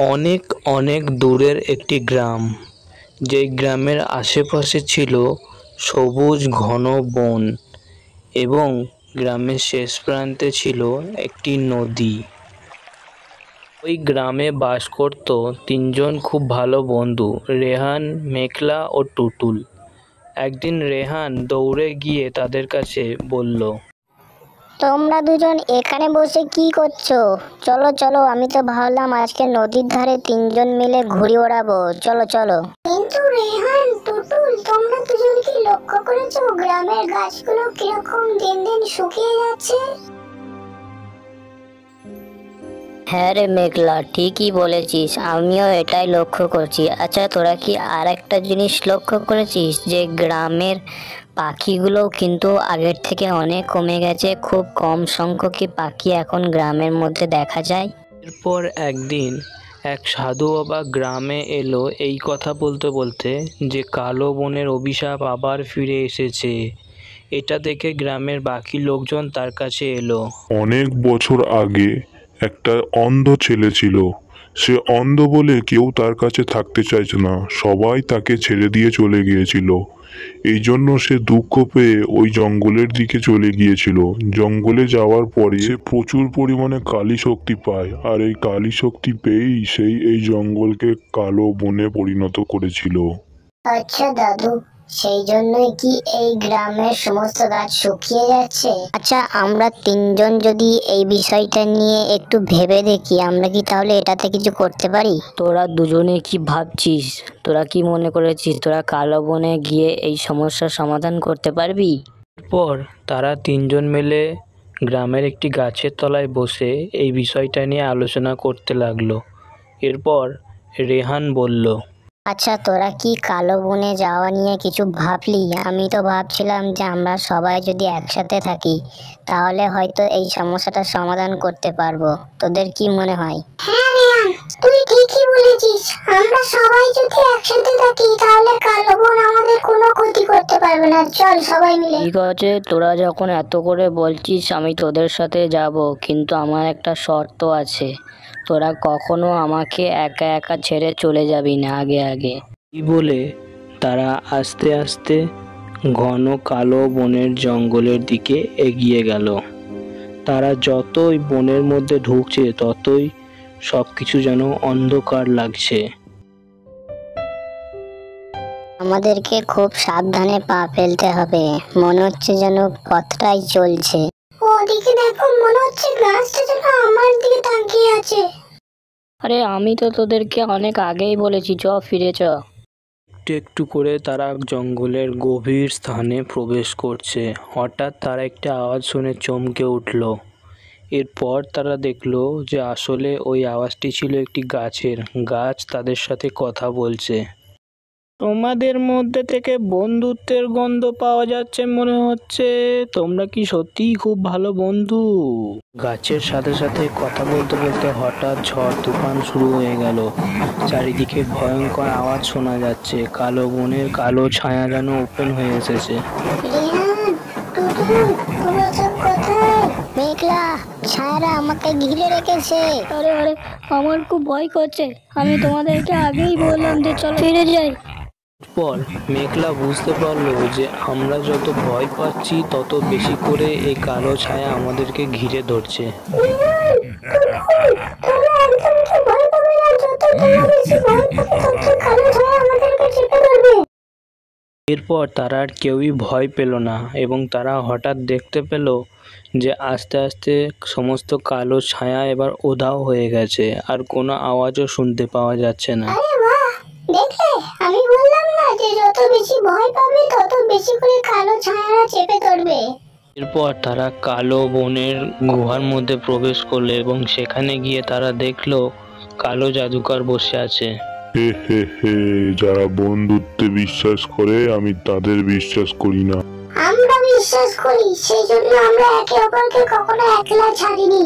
অনেক অনেক দূরের একটি গ্রাম, যেই গ্রামের আশেপাশে ছিল সবুজ ঘন বন এবং গ্রামের শেষ প্রান্তে ছিল একটি নদী। ওই গ্রামে বাস করত তিনজন খুব ভালো বন্ধু, রেহান, মেঘলা ও টুটুল। একদিন রেহান দৌড়ে গিয়ে তাদের কাছে বলল, তোমরা দুজন এখানে বসে কি করছো? চলো চলো, আমি তো ভাবলাম আজকে নদীর ধারে তিনজন মিলে ঘুড়ি ওড়াবো। চলো চলো। কিন্তু রেহান, টুটুল, তোমরা দুজন কি লক্ষ্য করেছো গ্রামের গাছগুলো কিরকম দিন দিন শুকিয়ে যাচ্ছে? হ্যাঁ রে মেঘলা, ঠিকই বলেছিস, আমিও এটাই লক্ষ্য করছি। আচ্ছা, তোরা কি আর একটা জিনিস লক্ষ্য করেছিস যে গ্রামের পাখিগুলোও কিন্তু আগের থেকে অনেক কমে গেছে? খুব কম সংখ্যকই পাখি এখন গ্রামের মধ্যে দেখা যায়। এরপর একদিন এক সাধু বাবা গ্রামে এলো এই কথা বলতে বলতে যে কালো বনের অভিশাপ আবার ফিরে এসেছে। এটা দেখে গ্রামের বাকি লোকজন তার কাছে এলো। অনেক বছর আগে একটা অন্ধ ছেলে ছিল। সে অন্ধ বলে কেউ তার কাছে থাকতে চাইছে না, সবাই তাকে ছেড়ে দিয়ে চলে গিয়েছিল। এই জন্য সে দুঃখ পেয়ে ওই জঙ্গলের দিকে চলে গিয়েছিল। জঙ্গলে যাওয়ার পরে সে প্রচুর পরিমাণে কালী শক্তি পায়, আর এই কালী শক্তি পেয়েই সেই এই জঙ্গলকে কালো বনে পরিণত করেছিল। আচ্ছা দাদু, সেই জন্যই কি এই গ্রামের সমস্ত গাছ শুকিয়ে যাচ্ছে? আচ্ছা, আমরা তিনজন যদি এই বিষয়টা নিয়ে একটু ভেবে দেখি, আমরা কি তাহলে এটাতে কিছু করতে পারি? তোরা দুজনে কি ভাবছিস? তোরা কি মনে করেছিস তোরা কালো বনে গিয়ে এই সমস্যার সমাধান করতে পারবি? এরপর তারা তিনজন মিলে গ্রামের একটি গাছের তলায় বসে এই বিষয়টা নিয়ে আলোচনা করতে লাগলো। এরপর রেহান বলল, আচ্ছা, তোরা কি কালো বনে যাওয়া নিয়ে কিছু ভাবলি? আমি তো ভাবছিলাম যে আমরা সবাই যদি একসাথে থাকি তাহলে হয়তো এই সমস্যাটার সমাধান করতে পারবো। তোদের কি মনে হয়? হ্যাঁ রিয়ান, তুই ঠিকই বলেছিস। আমরা সবাই যদি একসাথে থাকি তাহলে কালো বন আমাদের কোনো ক্ষতি করতে পারবে না। চল সবাই মিলে। ঠিক আছে, তোরা যখন এত করে বলছিস আমি তোদের সাথে যাব, কিন্তু আমার একটা শর্ত আছে। তোরা কখনো আমাকে একা একা ছেড়ে চলে যাবি না আগে আগে। এই বলে তারা আস্তে আস্তে ঘন কালো বনের জঙ্গলের দিকে এগিয়ে গেল। তারা যতই বনের মধ্যে ঢুকছে ততই সবকিছু যেন অন্ধকার লাগছে। আমাদেরকে খুব সাবধানে পা ফেলতে হবে, মনে হচ্ছে যেন পথটাই চলছে। ওদিকে দেখো, মনে হচ্ছে গাছটা যেন আমার দিকে তাকিয়ে আছে। আরে আমি তো তোদেরকে অনেক আগেই বলেছি, চ ফিরে চ। একটু একটু করে তারা জঙ্গলের গভীর স্থানে প্রবেশ করছে। হঠাৎ তারা একটা আওয়াজ শুনে চমকে উঠল। এরপর তারা দেখলো যে আসলে ওই আওয়াজটি ছিল একটি গাছের। গাছ তাদের সাথে কথা বলছে। তোমাদের মধ্যে থেকে বন্ধুত্বের গন্ধ পাওয়া যাচ্ছে মনে হচ্ছে। তোমরা কি সত্যিই খুব ভালো বন্ধু? গাছের সাথে সাথে কথা বলতে বলতে হঠাৎ ঝড় তুফান শুরু হয়ে গেল। চারিদিকে ভয়ঙ্কর আওয়াজ শোনা যাচ্ছে। কালো বনের কালো ছায়া যেন ওপেন হয়ে এসেছে। মেঘলা, ছায়ারা আমাকে ঘিরে রেখেছে। আরে আরে, আমার খুব ভয় করছে। আমি তোমাদেরকে আগেই বললাম যে চলো ফিরে যাই। পর মেঘলা বুঝতে পারলো যে আমরা যত ভয় পাচ্ছি তত বেশি করে এই কালো ছায়া আমাদেরকে ঘিরে ধরছে। এরপর তারা আর কেউই ভয় পেল না এবং তারা হঠাৎ দেখতে পেল যে আস্তে আস্তে সমস্ত কালো ছায়া এবার উধাও হয়ে গেছে, আর কোনো আওয়াজও শুনতে পাওয়া যাচ্ছে না। দেখলে, আমি বললাম না যে যত বেশি ভয় পাবে তত বেশি করে কালো ছায়ারা চেপে ধরবে। এরপর তারা কালো বনের গুহার মধ্যে প্রবেশ করলো এবং সেখানে গিয়ে তারা দেখলো কালো জাদুকর বসে আছে। হে হে হে, যারা বন্ধুত্বে বিশ্বাস করে আমি তাদের বিশ্বাস করি না। আমরা বিশ্বাস করি, সেই জন্য আমরা একে অপরকে কখনো একলা ছাড়িনি।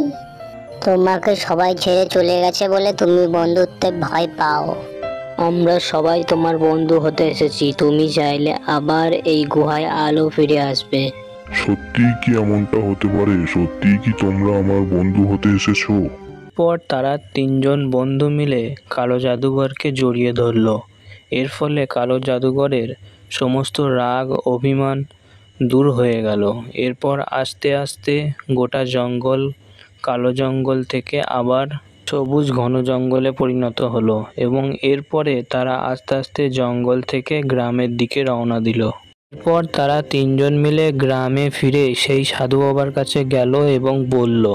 তোমাকে সবাই ছেড়ে চলে গেছে বলে তুমি বন্ধুত্বে ভয় পাও। আমরা সবাই তোমার বন্ধু হতে এসেছি। তুমি চাইলে আবার এই গুহায় আলো ফিরে আসবে। সত্যিই কি এমনটা হতে পারে? সত্যিই কি তোমরা আমার বন্ধু হতে এসেছো? এরপর তারা তিনজন বন্ধু মিলে কালো জাদুঘরকে জড়িয়ে ধরল। এর ফলে কালো জাদুঘরের সমস্ত রাগ অভিমান দূর হয়ে গেল। এরপর আস্তে আস্তে গোটা জঙ্গল কালো জঙ্গল থেকে আবার সবুজ ঘন জঙ্গলে পরিণত হলো এবং এরপরে তারা আস্তে আস্তে জঙ্গল থেকে গ্রামের দিকে রওনা দিল। এরপর তারা তিনজন মিলে গ্রামে ফিরে সেই সাধু বাবার কাছে গেল এবং বলল,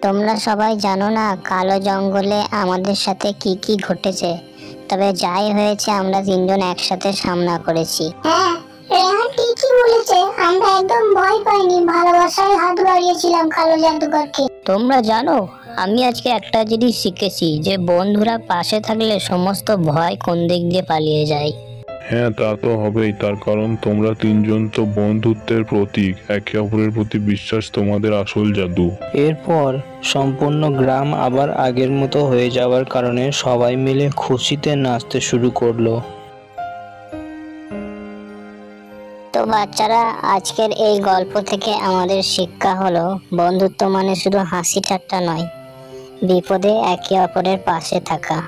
তোমরা সবাই জানো না কালো জঙ্গলে আমাদের সাথে কি কি ঘটেছে, তবে যাই হয়েছে আমরা তিনজন একসাথে সামনা করেছি। হ্যাঁ, রেহান ঠিকই বলেছে, আমরা একদম ভয় পাইনি, ভালোবাসায় হাত বাড়িয়েছিলাম কালো জাদুকরকে। তোমরা জানো, আমি আজকে একটা জিনিস শিখেছি যে বন্ধুরা পাশে থাকলে সমস্ত ভয় কোন দিক দিয়ে পালিয়ে যায়। হ্যাঁ, তা তো হবেই, তার কারণ তোমরা তিনজন তো বন্ধুত্বের প্রতীক, একে অপরের প্রতি বিশ্বাস তোমাদের আসল জাদু। এরপর সম্পূর্ণ গ্রাম আবার আগের মতো হয়ে যাওয়ার কারণে সবাই মিলে খুশিতে নাচতে শুরু করলো। তো বাচ্চারা, আজকের এই গল্প থেকে আমাদের শিক্ষা হলো বন্ধুত্ব মানে শুধু হাসি ঠাট্টা নয়, বিপদে একে অপরের পাশে থাকা।